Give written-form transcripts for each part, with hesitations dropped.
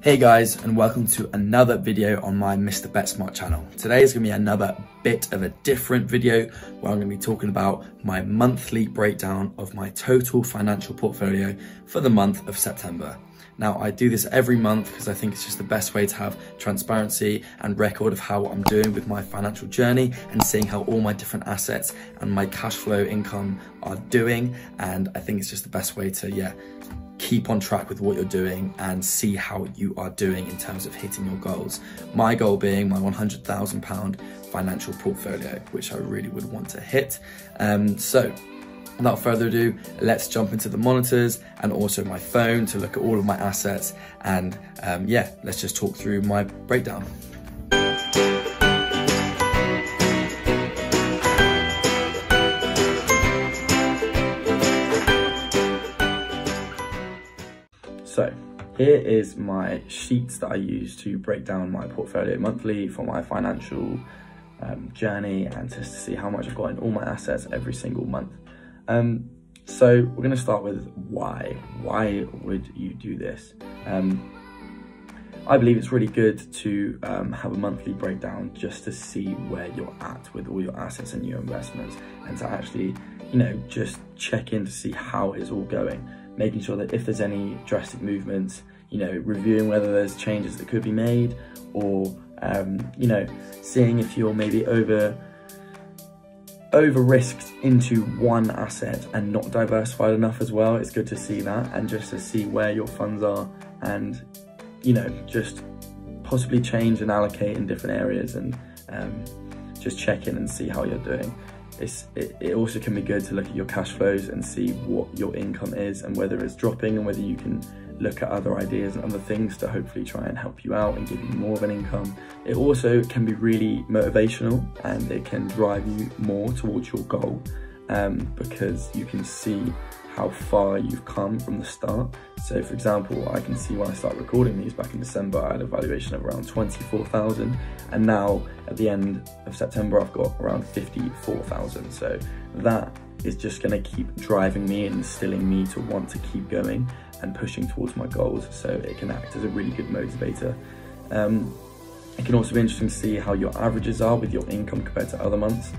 Hey guys, and welcome to another video on my Mr. Bet Smart channel. Today is going to be another bit of a different video where I'm going to be talking about my monthly breakdown of my total financial portfolio for the month of September. Now, I do this every month because I think it's just the best way to have transparency and record of how I'm doing with my financial journey and seeing how all my different assets and my cash flow income are doing. And I think it's just the best way to, keep on track with what you're doing and see how you are doing in terms of hitting your goals. My goal being my £100,000 financial portfolio, which I really would want to hit. So without further ado, let's jump into the monitors and also my phone to look at all of my assets. And let's just talk through my breakdown. So here is my sheets that I use to break down my portfolio monthly for my financial journey and just to see how much I've got in all my assets every single month. So we're going to start with why. Why would you do this? I believe it's really good to have a monthly breakdown just to see where you're at with all your assets and your investments, and to actually, just check in to see how it's all going. Making sure that if there's any drastic movements, reviewing whether there's changes that could be made, or, seeing if you're maybe over risked into one asset and not diversified enough as well. It's good to see that, and just to see where your funds are, and, just possibly change and allocate in different areas, and just check in and see how you're doing. It also can be good to look at your cash flows and see what your income is and whether it's dropping, and whether you can look at other ideas and other things to hopefully try and help you out and give you more of an income. It also can be really motivational, and it can drive you more towards your goal, because you can see how far you've come from the start. So for example, I can see when I started recording these back in December, I had a valuation of around 24,000, and now at the end of September I've got around 54,000. So that is just going to keep driving me and instilling me to want to keep going and pushing towards my goals, so it can act as a really good motivator. It can also be interesting to see how your averages are with your income compared to other months.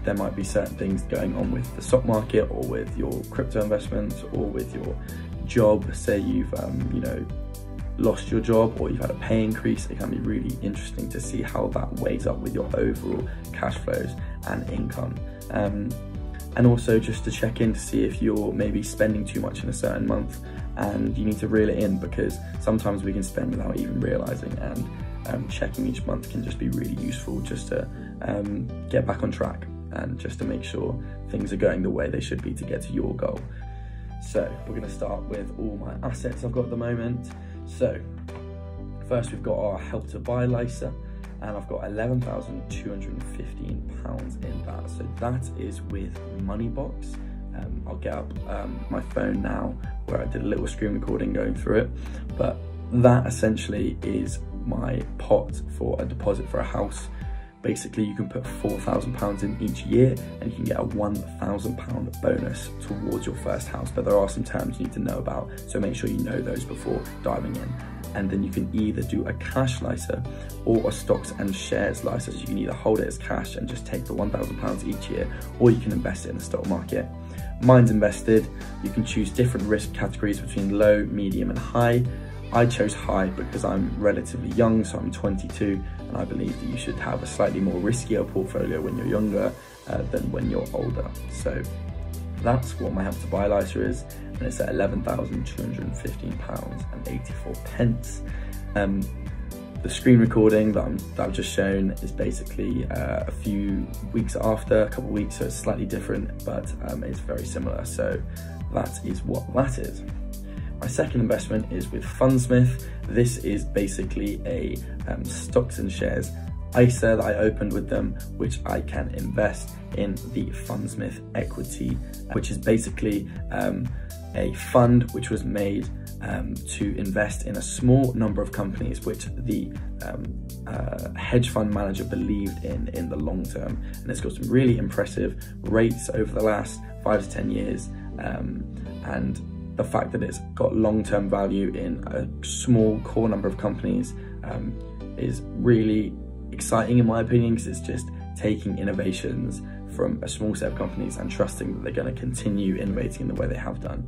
There might be certain things going on with the stock market, or with your crypto investments, or with your job. Say you've lost your job, or you've had a pay increase. It can be really interesting to see how that weighs up with your overall cash flows and income. And also just to check in to see if you're maybe spending too much in a certain month, and you need to reel it in, because sometimes we can spend without even realizing, and checking each month can just be really useful, just to get back on track and just to make sure things are going the way they should be to get to your goal. So we're going to start with all my assets I've got at the moment. So first we've got our Help to Buy LISA, and I've got £11,215 in that. So that is with Moneybox. I'll get up my phone now, where I did a little screen recording going through it, but that essentially is my pot for a deposit for a house. Basically, you can put £4,000 in each year, and you can get a £1,000 bonus towards your first house. But there are some terms you need to know about, so make sure you know those before diving in. And then you can either do a cash LISA or a stocks and shares LISA. So you can either hold it as cash and just take the £1,000 each year, or you can invest it in the stock market. Mine's invested. You can choose different risk categories between low, medium and high. I chose high because I'm relatively young, so I'm 22, and I believe that you should have a slightly more riskier portfolio when you're younger than when you're older. So that's what my Help to Buy LISA is, and it's at £11,215.84. The screen recording that I've just shown is basically a few weeks after, a couple of weeks, so it's slightly different, but it's very similar. So that is what that is. My second investment is with Fundsmith. This is basically a stocks and shares ISA that I opened with them, which I can invest in the Fundsmith equity, which is basically a fund which was made to invest in a small number of companies which the hedge fund manager believed in the long term. And it's got some really impressive rates over the last 5 to 10 years. And the fact that it's got long-term value in a small core number of companies is really exciting in my opinion, because it's just taking innovations from a small set of companies and trusting that they're going to continue innovating in the way they have done.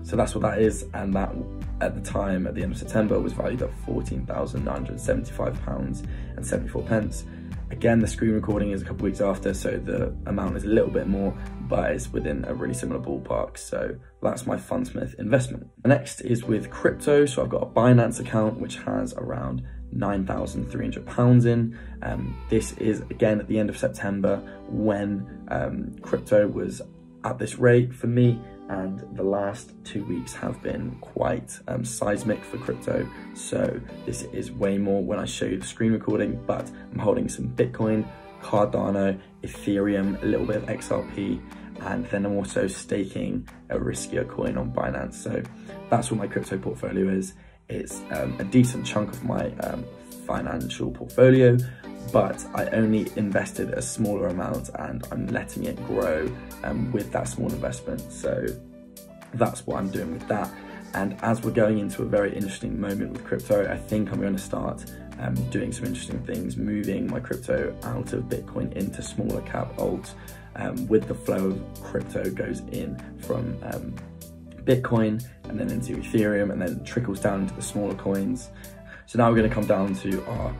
So that's what that is, and that at the time, at the end of September, was valued at £14,975.74. Again, the screen recording is a couple weeks after, so the amount is a little bit more, but it's within a really similar ballpark. So that's my Fundsmith investment. The next is with crypto. So I've got a Binance account which has around £9,300 in. This is again at the end of September, when crypto was at this rate for me, and the last 2 weeks have been quite seismic for crypto. So this is way more when I show you the screen recording, but I'm holding some Bitcoin, Cardano, Ethereum, a little bit of XRP, and then I'm also staking a riskier coin on Binance. So that's what my crypto portfolio is. It's a decent chunk of my financial portfolio, but I only invested a smaller amount and I'm letting it grow with that small investment. So that's what I'm doing with that. And as we're going into a very interesting moment with crypto, I think I'm going to start doing some interesting things, moving my crypto out of Bitcoin into smaller cap alts, with the flow of crypto goes in from Bitcoin and then into Ethereum and then trickles down into the smaller coins. So now we're going to come down to our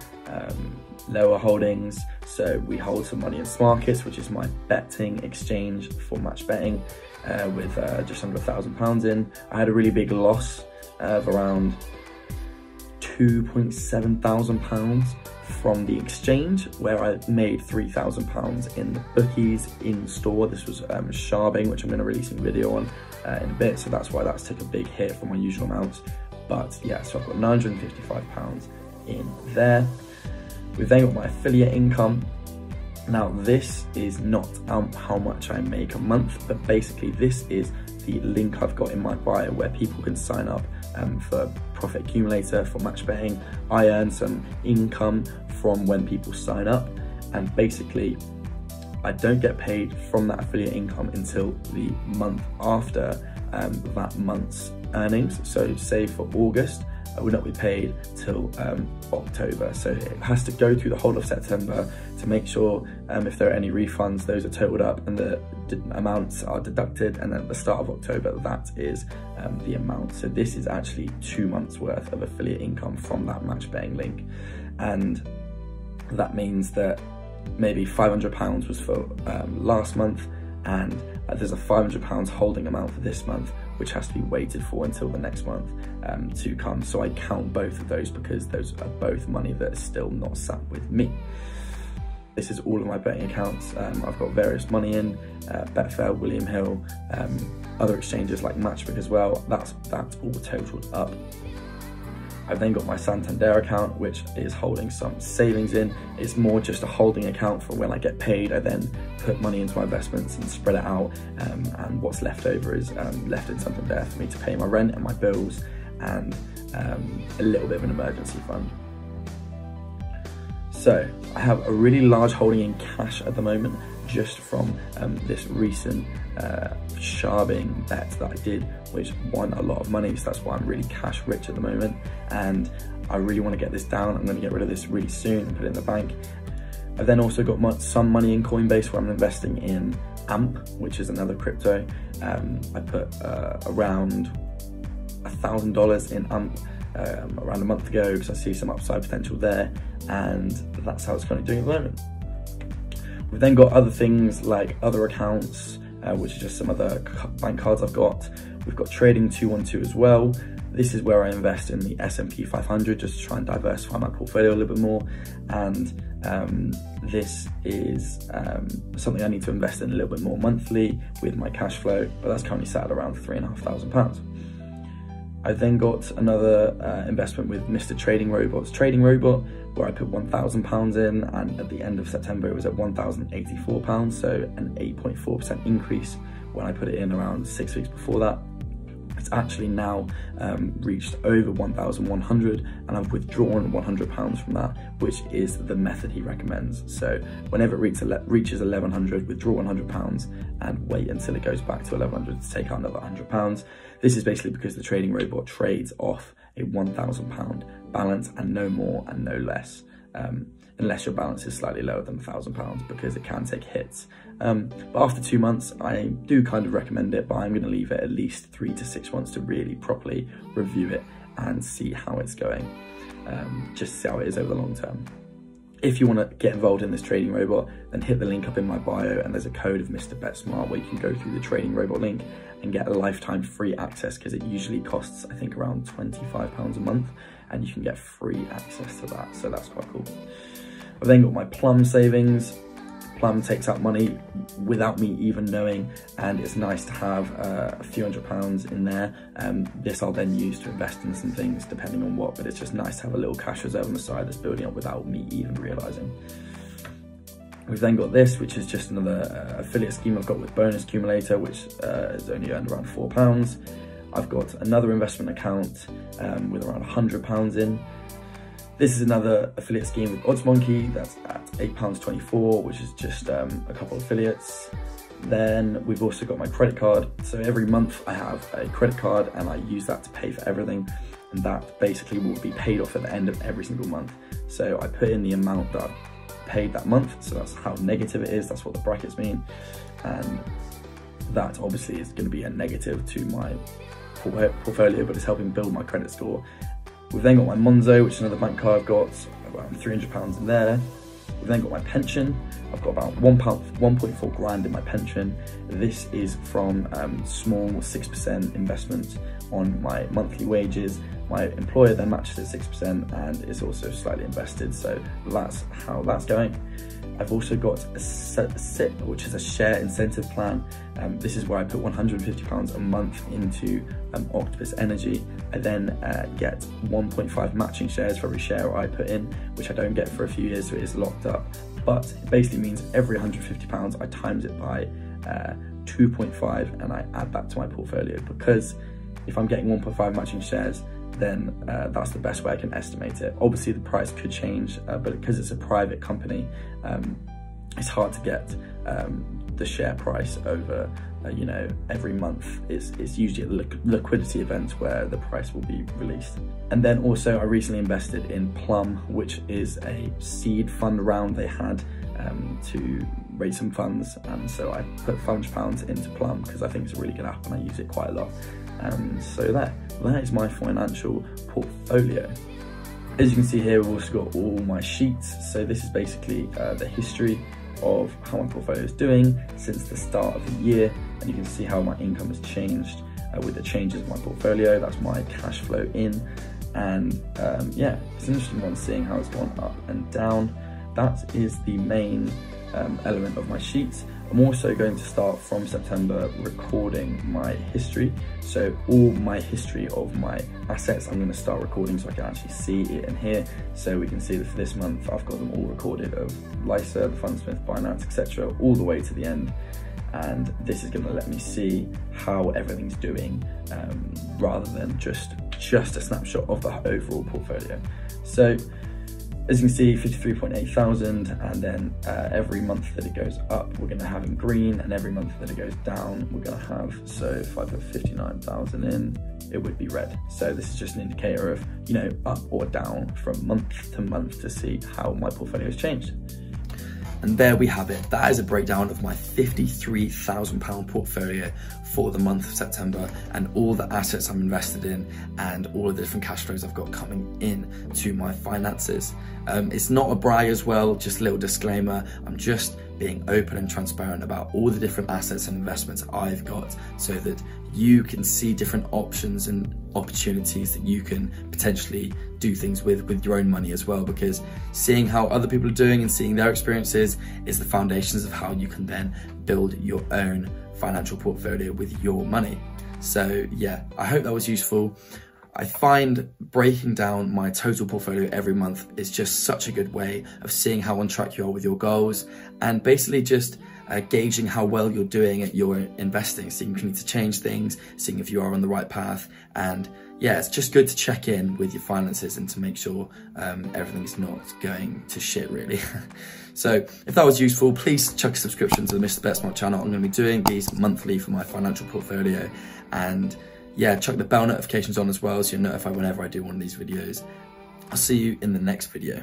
lower holdings. So we hold some money in Smarkets, which is my betting exchange for match betting, with just under £1,000 in. I had a really big loss of around £2,700 from the exchange, where I made £3,000 in the bookies in store. This was sharbing, which I'm going to release a video on in a bit, so that's why that's took a big hit from my usual amounts. But yeah, so I've got £955 in there. We've then got my affiliate income. Now this is not how much I make a month, but basically this is the link I've got in my bio where people can sign up for Profit Accumulator for match betting. I earn some income from when people sign up, and basically I don't get paid from that affiliate income until the month after that month's earnings. So say for August, I would not be paid till October. So it has to go through the whole of September to make sure if there are any refunds, those are totaled up and the amounts are deducted, and then at the start of October, that is the amount. So this is actually 2 months worth of affiliate income from that match betting link. And that means that maybe £500 was for last month, and there's a £500 holding amount for this month, which has to be waited for until the next month to come. So I count both of those because those are both money that is still not sat with me. This is all of my betting accounts. I've got various money in, Betfair, William Hill, other exchanges like Matchbook as well. That's all totaled up. I've then got my Santander account, which is holding some savings in. It's more just a holding account for when I get paid. I then put money into my investments and spread it out, and what's left over is left in Santander for me to pay my rent and my bills, and a little bit of an emergency fund. So I have a really large holding in cash at the moment, just from this recent sharbing bet that I did, which won a lot of money. So that's why I'm really cash rich at the moment, and I really want to get this down. I'm going to get rid of this really soon and put it in the bank. I've then also got some money in Coinbase, where I'm investing in AMP, which is another crypto. I put around $1,000 in AMP around a month ago, because I see some upside potential there, and that's how it's kind of doing at the moment. We've then got other things like other accounts, which is just some other bank cards I've got. We've got Trading 212 as well. This is where I invest in the S&P 500 just to try and diversify my portfolio a little bit more. And this is something I need to invest in a little bit more monthly with my cash flow, but that's currently sat at around £3,500. I then got another investment with Mr. Trading Robot's Trading Robot, where I put £1,000 in, and at the end of September it was at £1,084, so an 8.4% increase when I put it in around 6 weeks before that. It's actually now reached over 1,100, and I've withdrawn £100 from that, which is the method he recommends. So whenever it reaches 1,100, withdraw £100 and wait until it goes back to 1,100 to take out another £100. This is basically because the trading robot trades off a £1,000 balance and no more and no less, unless your balance is slightly lower than £1,000, because it can take hits. But after 2 months, I do kind of recommend it, but I'm going to leave it at least 3 to 6 months to really properly review it and see how it's going, just see how it is over the long term. If you want to get involved in this trading robot, then hit the link up in my bio, and there's a code of Mr. BetSmart where you can go through the trading robot link and get a lifetime free access, because it usually costs, I think, around £25 a month, and you can get free access to that, so that's quite cool. I've then got my Plum savings. Plum takes out money without me even knowing, and it's nice to have a few £100s in there. This I'll then use to invest in some things depending on what, but it's just nice to have a little cash reserve on the side that's building up without me even realising. We've then got this, which is just another affiliate scheme I've got with Bonus Accumulator, which has only earned around £4. I've got another investment account with around £100 in. This is another affiliate scheme with OddsMonkey that's at £8.24, which is just a couple of affiliates. Then we've also got my credit card. So every month I have a credit card and I use that to pay for everything. And that basically will be paid off at the end of every single month. So I put in the amount that I've paid that month. So that's how negative it is. That's what the brackets mean. And that obviously is going to be a negative to my portfolio, but it's helping build my credit score. We've then got my Monzo, which is another bank card. I've got around £300 in there. We've then got my pension. I've got about 1.4 grand in my pension. This is from small 6% investment on my monthly wages. My employer then matches at 6% and is also slightly invested. So that's how that's going. I've also got a SIP, which is a share incentive plan. This is where I put £150 a month into Octopus Energy. I then get 1.5 matching shares for every share I put in, which I don't get for a few years, so it is locked up. But it basically means every £150, I times it by 2.5 and I add that to my portfolio, because if I'm getting 1.5 matching shares, then that's the best way I can estimate it. Obviously the price could change, but because it's a private company, it's hard to get the share price over, you know, every month. It's usually a liquidity event where the price will be released. And then also I recently invested in Plum, which is a seed fund round they had to raise some funds, and so I put £500 into Plum because I think it's a really good app and I use it quite a lot. So that is my financial portfolio. As you can see here, we've also got all my sheets. So this is basically the history of how my portfolio is doing since the start of the year, and you can see how my income has changed with the changes of my portfolio. That's my cash flow in, and yeah, it's an interesting one seeing how it's gone up and down. That is the main element of my sheets. I'm also going to start from September recording my history. So all my history of my assets, I'm going to start recording so I can actually see it in here. So we can see that for this month, I've got them all recorded of Lysa, the Fundsmith, Binance, etc., all the way to the end. And this is going to let me see how everything's doing rather than just a snapshot of the overall portfolio. So as you can see, 53.8 thousand, and then every month that it goes up, we're going to have in green, and every month that it goes down, we're going to have, so if I put 59,000 in, it would be red. So this is just an indicator of, you know, up or down from month to month to see how my portfolio has changed. And there we have it. That is a breakdown of my £53,000 portfolio for the month of September, and all the assets I'm invested in and all of the different cash flows I've got coming in to my finances. It's not a brag as well, just a little disclaimer. I'm just being open and transparent about all the different assets and investments I've got, so that you can see different options and opportunities that you can potentially do things with your own money as well, because seeing how other people are doing and seeing their experiences is the foundations of how you can then build your own financial portfolio with your money. So yeah, I hope that was useful. I find breaking down my total portfolio every month is just such a good way of seeing how on track you are with your goals, and basically just gauging how well you're doing at your investing, seeing if you need to change things, seeing if you are on the right path. And yeah, it's just good to check in with your finances and to make sure everything's not going to shit, really. So if that was useful, please chuck a subscription to the Mr. BetSmart channel. I'm going to be doing these monthly for my financial portfolio. And yeah, chuck the bell notifications on as well, so you're notified whenever I do one of these videos. I'll see you in the next video.